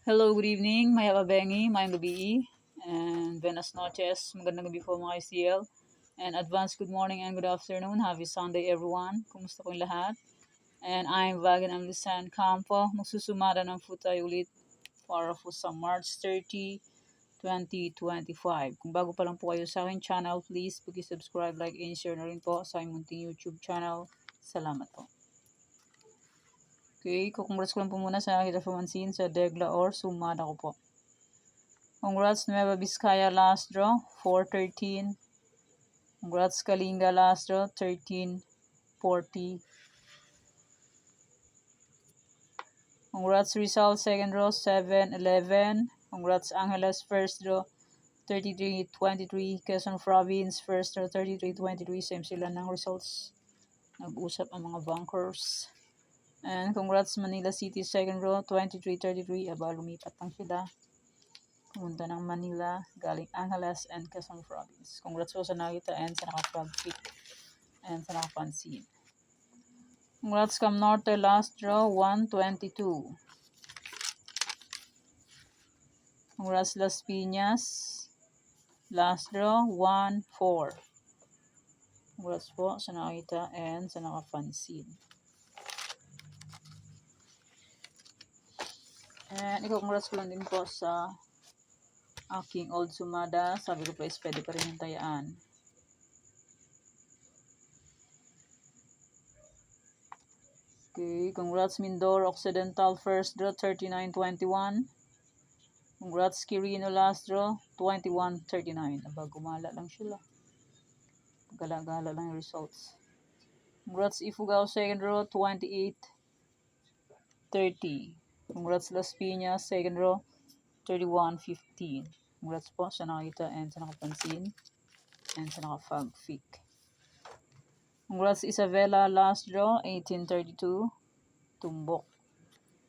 Hello, good evening. Maya Babengi, Mayang Gabi, and Buenas noches, magandang gabi po mga ICL. And advance good morning and good afternoon. Happy Sunday everyone. Kumusta po yung lahat? And I'm Vagan Amlisan Campo. Magsusumada ng po tayo ulit para po sa March 30, 2025. Kung bago pa lang po kayo sa aking channel, please pag-subscribe, like, and share na rin po sa aking munting YouTube channel. Salamat po. Okay, congrats ko lang po muna sa aking performansin sa Degla or Sumada ko po. Congrats Nueva Vizcaya last draw, 4-13. Congrats Kalinga last draw, 13-40. Congrats Rizal second draw, 7-11. Congrats Angeles first draw, 33-23. Quezon Province first draw, 33-23. Same sila ng results. Nag-usap ang mga bunkers. And congrats Manila City second row, 23-33. Aba, lumipat lang sila. Pumunta ng Manila, galing Angeles and Quezon Province. Congrats po sa nakita and sa nakapag pick and sa nakapansin. Congrats Cam Norte last draw, 1-22. Congrats Las Piñas last draw, 1-4. Congrats po sa nakita and sa nakapansin. And congrats ko lang din po sa aking old sumada. Sabi ko pa is pwede pa rin yung tayaan. Okay, congrats Mindoro Occidental first draw, 39-21. Congrats Quirino last draw, 21-39. Aba, gumala lang sila. Gala-gala lang yung results. Congrats Ifugao second draw, 28-30. Congrats Las Piñas second draw, 31-15. Congrats po sa nakita and sa nakapansin and sa nakafag-fic. Congrats Isabela last draw, 18-32. Tumbok.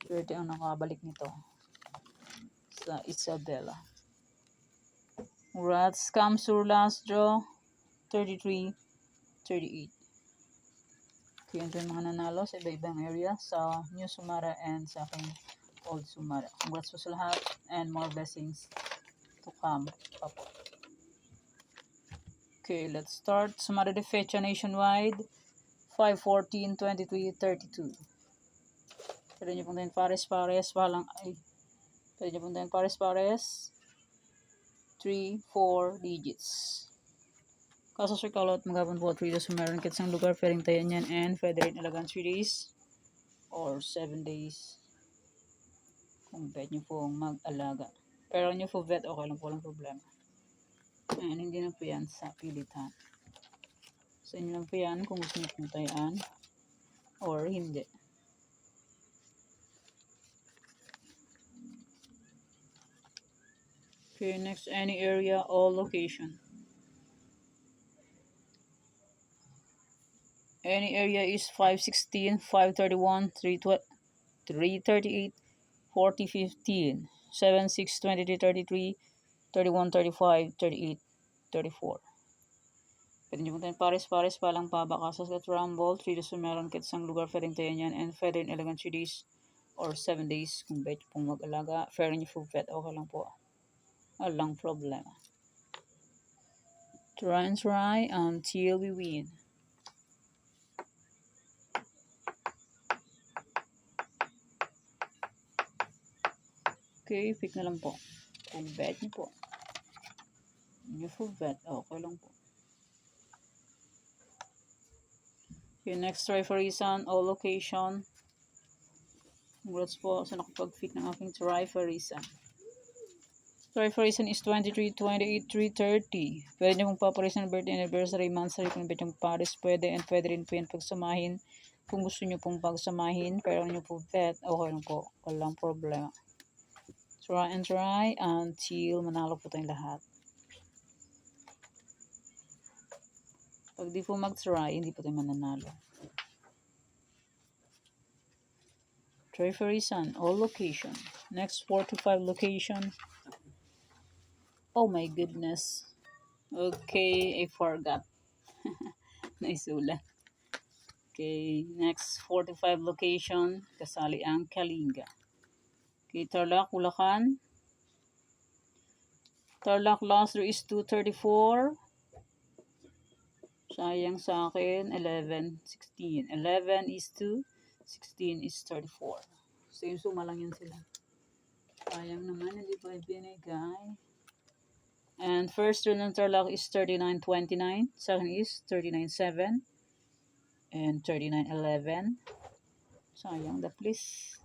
Swerte ang nakabalik nito sa Isabela. Congrats Kamsur last draw, 33-38. Okay, ito yung mga nanalo sa iba-ibang area sa New Sumara and sa aking Old Sumara. Congrats po sa lahat and more blessings to come. Okay, let's start. Sumara de Fecha nationwide, 5-14-23-32. Pwede nyo pong tayo pares-pares, walang ay. Pwede nyo pong tayo pares-pares, 3-4 digits. Kaso Sir Kalot, maghapon po 3 days meron kits ng lugar, pwedeng tayo yan and pwede rin alagaan 3 days or 7 days. Kung pwede nyo pong mag-alaga. Pero nyo po vet, okay lang po, walang problema. And hindi na po yan sa pilitan. Sa inyo lang po yan kung gusto nyo pong tayaan or hindi. Okay, next, any area or location. Any area is 516, 531, 338, 4015, 76, 23, 33, 31, 35, 38, 34. Pwede nyo puntahan pares-pares palang pabakasas at rumble, 3 days meron kits ang lugar, pwedeng tayo yan, and pwede rin elegant 3 days or 7 days kung bet pong mag-alaga. Fair nyo full vet, okay lang po. Walang problema. Try and try until we win. Okay, pick na lang po. Kung bet nyo po. Nyo full bet, okay lang po. Okay, next try for reason, all location. Congrats po sa nakapag-fit ng aking try for reason. Try for reason is 23, 28, 330. Pwede nyo pong papareason ng birthday anniversary, monthsary, kung bet yung Paris, pwede, and pwede rin po yan pagsamahin. Kung gusto nyo pong pagsamahin, pero nyo po bet, okay lang po, walang problema. Try and try until manalo po tayong lahat. Pag di po mag-try, hindi po tayo mananalo. Try for reason, all location. Next 4 to 5 location. Oh my goodness. Okay, I forgot. Naisulat. Okay, next 4 to 5 location. Kasali ang Kalinga. Okay, Tarlac, Bulacan. Tarlac last row is 234. Sayang sa akin, 11, 16. 11 is 2, 16 is 34. Same suma lang yan sila. Sayang naman, hindi pa ibinigay. And first row ng Tarlac is 39.29. Second is 39.7. And 39.11. Sayang the please.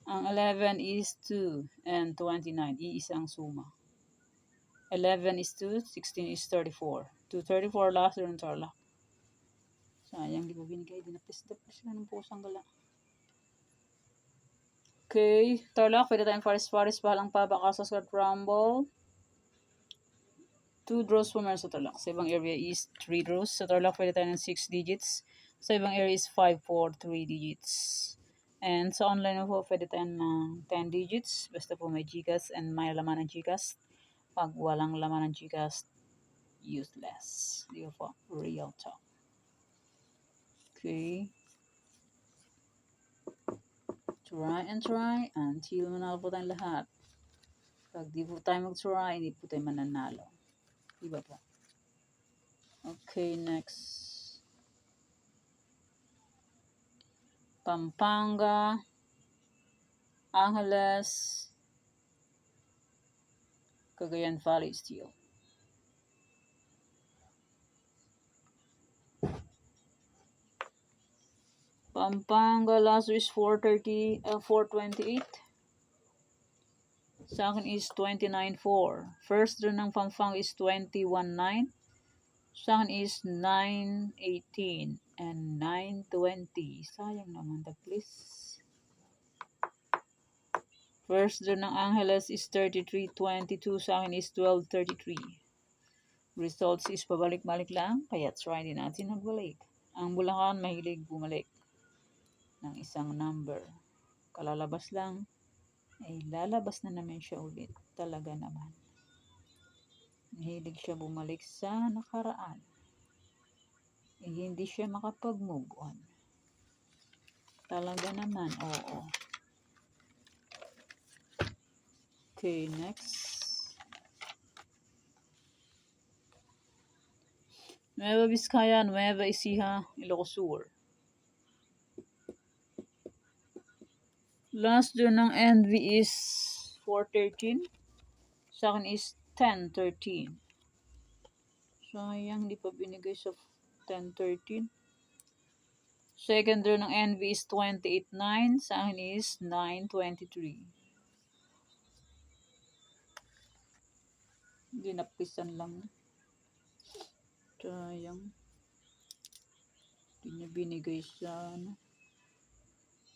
Ang 11 is 2 and 29. Iisang suma. 11 is 2, 16 is 34. 234 last row ng Tarlac. Sayang, di ba binigay? Dinapis-dapis na ng pusang gala. Okay, Tarlac, pwede tayong Faris, bahalang pa, baka sa Scott Rumble. 2 draws po meron sa Tarlac. Sa ibang area is 3 draws. Sa Tarlac, pwede tayo ng 6 digits. Sa ibang area is 5, 4, 3 digits. And sa online po, pwede tayo ng 10 digits. Basta po may GCash and may laman ng GCash. Pag walang laman ng GCash, useless. Di ba po? Real talk. Okay. Try and try until manalo po tayong lahat. Pag di po tayo mag-try, hindi po tayo mananalo. Diba po? Okay, next. Pampanga, Angeles, Cagayan Valley Steel. Pampanga last is 428. Sa akin is 29.4. First draw ng Pampanga is 21.9. Sa akin is 9.18 and 9.20. Sayang naman the please. First draw ng Angeles is 33.22. Sa akin is 12.33. Results is pabalik-balik lang, kaya try din natin magbalik. Ang Bulacan mahilig bumalik ng isang number. Kalalabas lang, ay lalabas na naman siya ulit. Talaga naman. Mahilig siya bumalik sa nakaraan. Hindi siya makapag-move on. Talaga naman, oo. Okay, next. Nueva Vizcaya, Nueva Ecija, Ilocos Sur. Last dun ng NV is 413. Sa akin is 1013. Sayang, hindi pa binigay sa 1013. Second row ng NV is 289. Sa akin is 923. Hindi napisan lang. Sayang. Hindi niya binigay sa ano.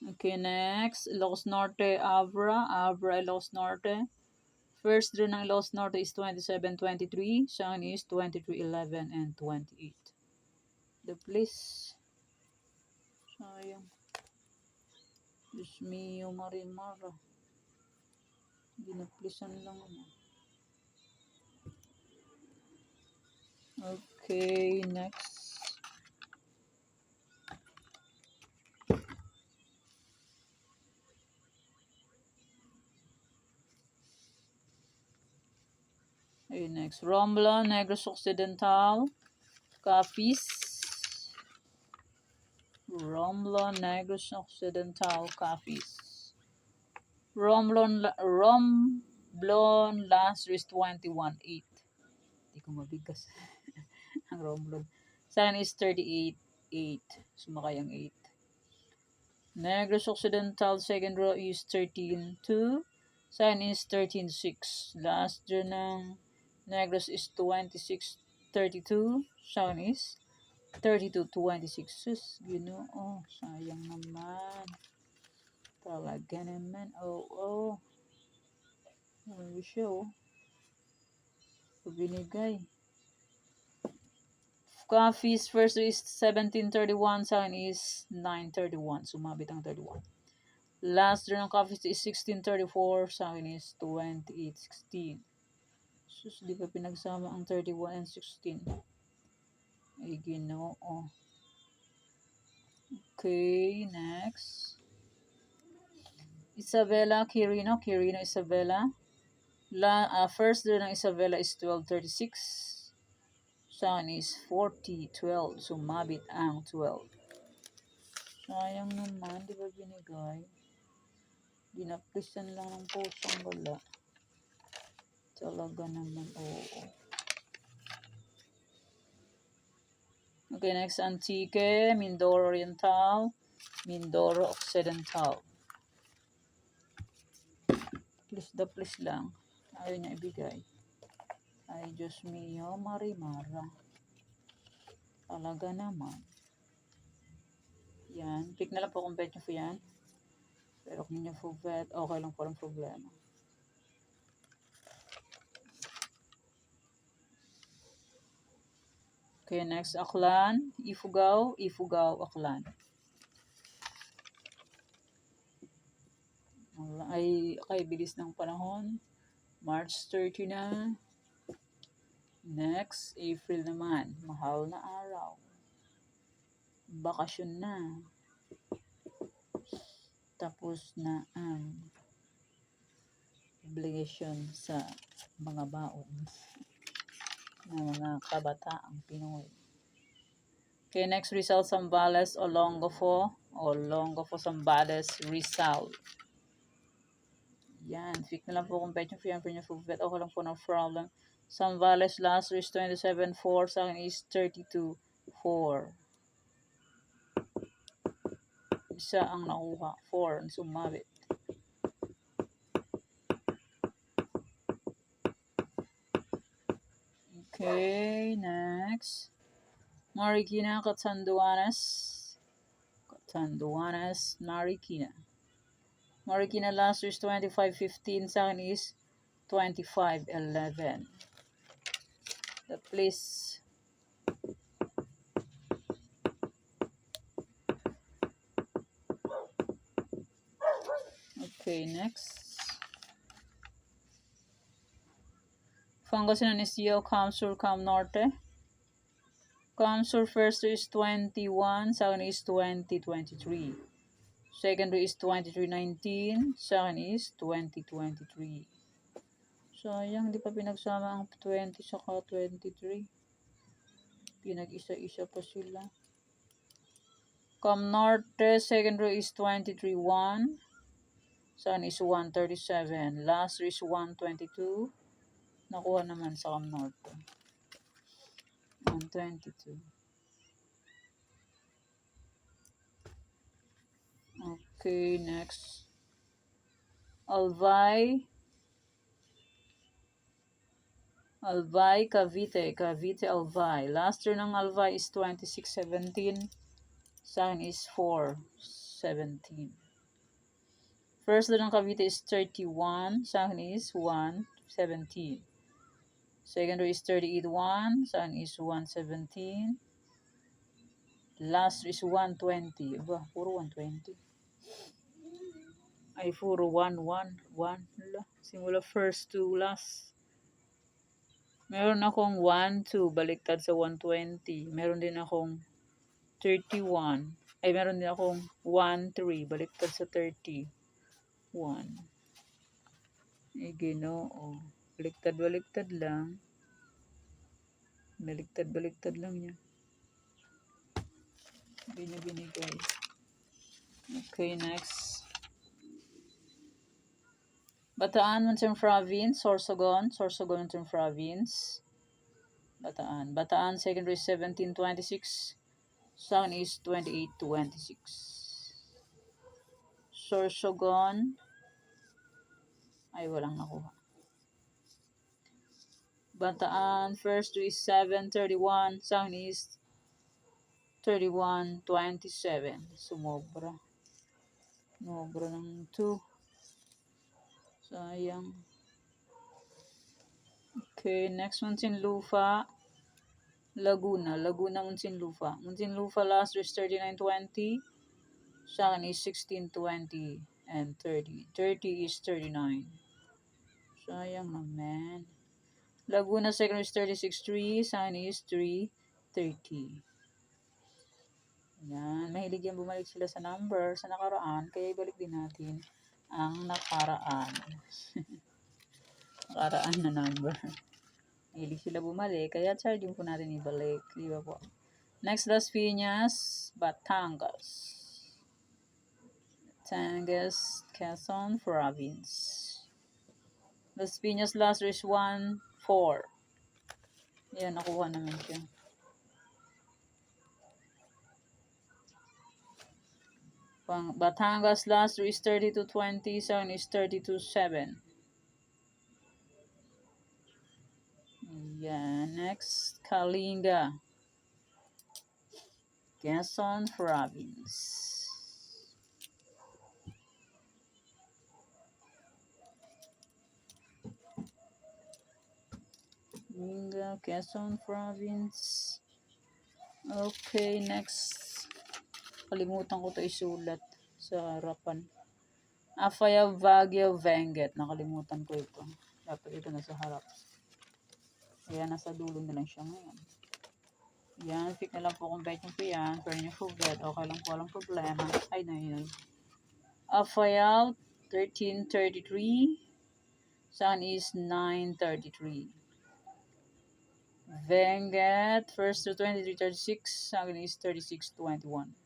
Okay, next. Ilocos Norte, Abra. Abra, Ilocos Norte. First draw ng Ilocos Norte is 27-23. Sa akin is 23-11 and 28. The please. Sayang. Diyos mio, Marimara. Binaplisan lang ano. Okay, next. Okay, next. Romblon, Negros Occidental, Capiz. Romblon, Negros Occidental, Capiz. Romblon last is 21.8. Hindi ko mabigas. Ang Romblon. Sa akin is 38.8. Sumakay ang 8. Negros Occidental, second row is 13.2. Sa akin is 13.6. Last draw ng Negros is 26.32. Sa akin is 32.26. Sus, ginoo. Sayang naman. Talaga naman. Oo. Ano siya, oh. Binigay. Coffee's first is 17.31. Sa akin is 9.31. Sumabit ang 31. Last draw ng Coffee's is 16.34. Sa akin is 28.16. Sus, di pa pinagsama ang 31 and 16. Ay, ginoo. Okay, next. Isabella, Quirino, Isabella. First door ng Isabella is 1236. Sa akin is 4012. Sumabit ang 12. Sayang naman, di ba binigay? Dinaplisan lang ng pusong gala. Talaga naman, oo. Okay, next, Antique, Mindoro Oriental, Mindoro Occidental. Please lang. Ayaw niya ibigay. Ay, Diyos mio, Marimara. Talaga naman. Yan. Pick na lang po kung bet nyo po yan. Pero kung nyo po bet, okay lang po ang problema. Okay, next, Aklan, Ifugao, Aklan. Ay, bilis ng panahon. March 30 na. Next, April naman. Mahal na araw. Bakasyon na. Tapos na ang obligation sa mga baon ng mga kabataang Pinoy. Okay, next, Rizal, Zambales, Olongapo, Zambales, Rizal. Yan, pick na lang po kung bet nyo for bet. Okay lang po, no problem. Zambales, last is 27.4. Sa akin is 32.4. Isa ang nakuha. 4 ang sumabit. Okay, next. Marikina, Catanduanes, Marikina. Marikina last is 25.15. Sa akin is 25.11. The place. Okay, next. Pangasinan is Camsur, Cam Norte. Camsur first is 21. Sa akin is 2023. Secondary is 2319. Sa akin is 2023. Sayang, di pa pinagsama ang 20 saka 23. Pinag-isa-isa pa sila. Cam Norte, secondary is 23.1. Sa akin is 137. Last is 122. Nakuha naman sa Cam Norte. 122. Okay, next. Albay, Cavite, Albay. Last year ng Albay is 26.17. Sa akin is 4.17. First year ng Cavite is 31. Sa akin is 1.17. Secondary is 38.1. Sa akin is 1.17. Last is 1.20. Aba, puro 1.20. Ay, puro 1.1. Simula first to last. Meron akong 1.2 baliktad sa 1.20. Meron din akong 31. Ay, meron din akong 1.3 baliktad sa 31. Ay, Ginoo. Baliktad lang. Baliktad lang niya. Binigay. Okay, next. Bataan, Monson Province, Sorsogon, Monson Province. Bataan, secondary 1726. Sound is 2826. Sorsogon. Ay, walang nakuha. Bataan, first is 731. Sound is 3127. Sumobra. Sumobra ng 2. Sayang. Okay, next Muntinlupa, Laguna, Muntinlupa. Muntinlupa last is 3920. Sa akin is 1620 and 30. 30 is 39. Sayang naman. Laguna second is 36.3. Sa akin is 3.30. Yan. Mahilig yan bumalik sila sa number sa nakaraan. Kaya ibalik din natin ang nakaraan. Nakaraan na number. Hilig sila bumalik, kaya charging po natin ibalik. Di ba po? Next, Las Piñas, Batangas. Batangas, Quezon Province. Las Piñas last is 1-4. Yan, nakuha naman siya. Batangas last is 32-20, second is 32-7. Yan, next, Kalinga, Quezon Province. Kalinga, Quezon Province. Okay, next. Kalimutan ko ito isulat sa harapan. Afaya Baguio Benguet. Nakalimutan ko ito. Dapat ito nasa harap. Ayan, nasa dulo na lang siya ngayon. Yan, pick na lang po kung bet nyo po yan. Pero nyo forget, okay lang po, walang problema. Ay, na yun. Afaya 1333. Sun is 933. Benguet, first to 2336. Second is 3621.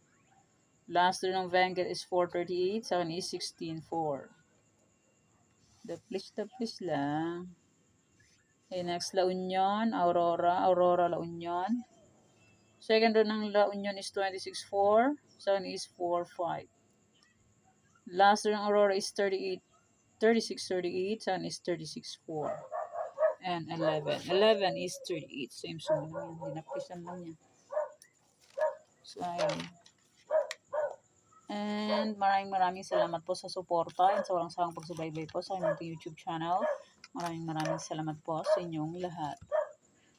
Last to ng Benguet is 438. Second is 164. The please lang. Okay, next, La Union, Aurora, La Union. Second row ng La Union is 26-4. Second is 4-5. Last row ng Aurora is 36-38. Second is 36-4. And 11. 11 is 38. Same sumunod yan. Dinapisan lang niya. So, ayun. And maraming salamat po sa suporta and sa walang sawang pagsubaybay po sa aking YouTube channel. Maraming salamat po sa inyong lahat.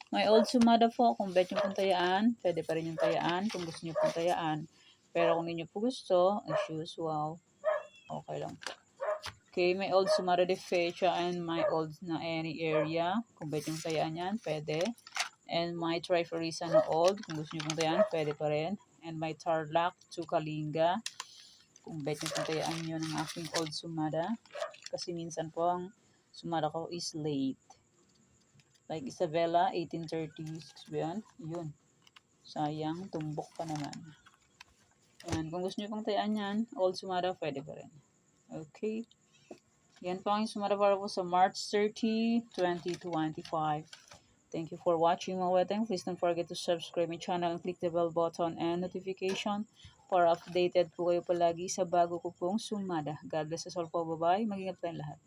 May old sumada po. Kung bet nyo pong tayaan, pwede pa rin yung tayaan kung gusto nyo pong tayaan. Pero kung hindi nyo po gusto, as usual, okay lang po. Okay, may old sumada de fecha and my old na any area. Kung bet nyo pong tayaan yan, pwede. And my Trifarisa na old. Kung gusto nyo pong tayaan, pwede pa rin. And my Tarlac to Kalinga. Kung bet nyo pong tayaan yun ang aking old sumada. Kasi minsan po ang sumada ko is late. Like Isabela, 1836 ba yan? Yun. Sayang, tumbok pa naman. Yan. Kung gusto nyo pang tayaan yan, old sumada, pwede pa rin. Okay. Yan po ang sumada para po sa March 30, 2025. Thank you for watching mga weteng. Please don't forget to subscribe my channel and click the bell button and notification para updated po kayo palagi sa bago ko pong sumada. God bless us all po. Bye-bye. Mag-ingat tayong lahat.